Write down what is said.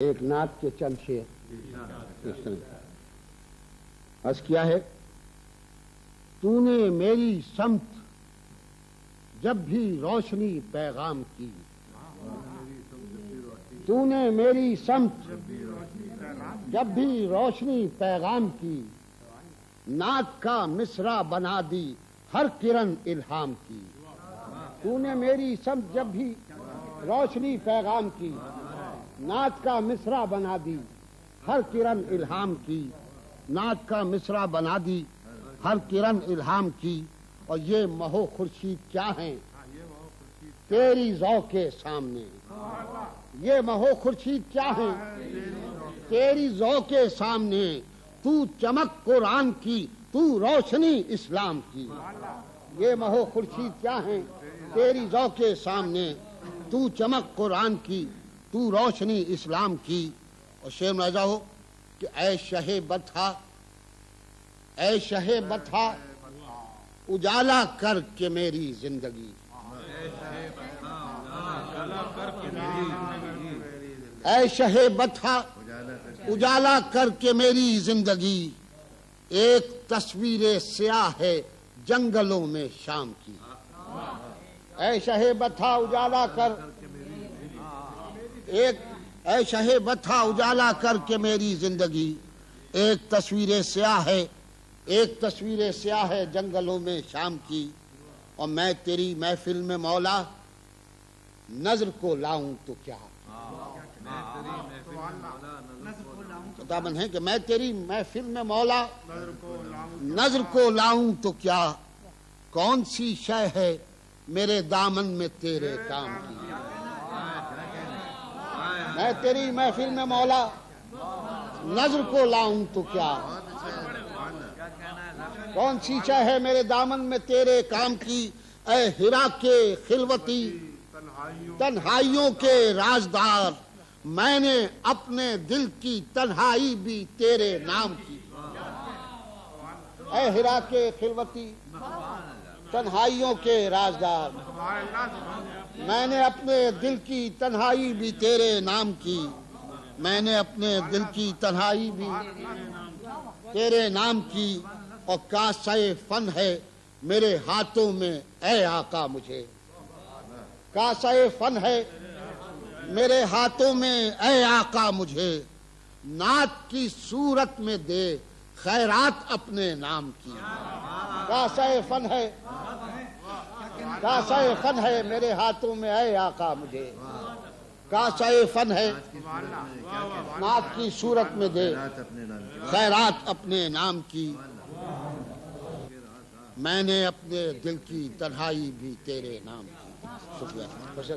ایک نعت کے چند شعر اس طرح عرض کیا ہے: تو نے میری سمت جب بھی روشنی پیغام کی، تو نے میری سمت جب بھی روشنی پیغام کی، نعت کا مصرع بنا دی ہر کرن الہام کی۔ تو نے میری سمت جب بھی روشنی پیغام کی، نعت کا مصرع بنا دی ہر کرن الہام کی، نعت کا مصرع بنا دی ہر کرن الہام کی۔ اور یہ مہو خورشید کیا ہیں تیری ذوق کے سامنے، یہ مہو خورشید کیا ہیں تیری ذوق کے سامنے، تو چمک قرآن کی، تو روشنی اسلام کی۔ یہ مہو خورشید کیا ہیں تیری ذوق کے سامنے، تو چمک قرآن کی، تو روشنی اسلام کی۔ اور شعر میں ایسا ہو کہ اے شہ بطحا، اے شہ بطحا اجالا کر کے میری زندگی، اے شہ بطحا اجالا کر کے میری زندگی، ایک تصویر سیاہ ہے جنگلوں میں شام کی۔ اے شہ بطحا اجالا کر، اے شہ بطحا اجالا کر کے میری زندگی، ایک تصویر سیاہ ہے، ایک تصویر سیاہ ہے جنگلوں میں شام کی۔ اور میں تیری محفل میں مولا نظر کو لاؤں تو کیا، خطاباً ہے کہ میں تیری محفل میں مولا نظر کو لاؤں تو کیا، کون سی شے ہے میرے دامن میں تیرے کام کی۔ میں تیری محفل میں مولا نظر کو لاؤں تو کیا، کون سی شے ہے میرے دامن میں تیرے کام کی۔ اے ہرا کے خلوتی تنہائیوں کے رازدار، میں نے اپنے دل کی تنہائی بھی تیرے نام کی۔ اے ہرا کے خلوتی تنہائیوں کے رازدار، میں نے اپنے دل کی تنہائی بھی تیرے نام کی، میں نے اپنے دل کی تنہائی بھی تیرے نام کی۔ اور کاسہ فن ہے میرے ہاتھوں میں اے آقا مجھے، کاسہ فن ہے میرے ہاتھوں میں اے آقا مجھے، نعت کی صورت میں دے خیرات اپنے نام کی۔ کاسہ فن ہے، کاسہ فن ہے میرے ہاتھوں میں اے آقا مجھے، کاسہ فن ہے نعت کی صورت میں دے خیرات اپنے نام کی۔ میں نے اپنے دل کی تنہائی بھی تیرے نام کی۔ شکریہ۔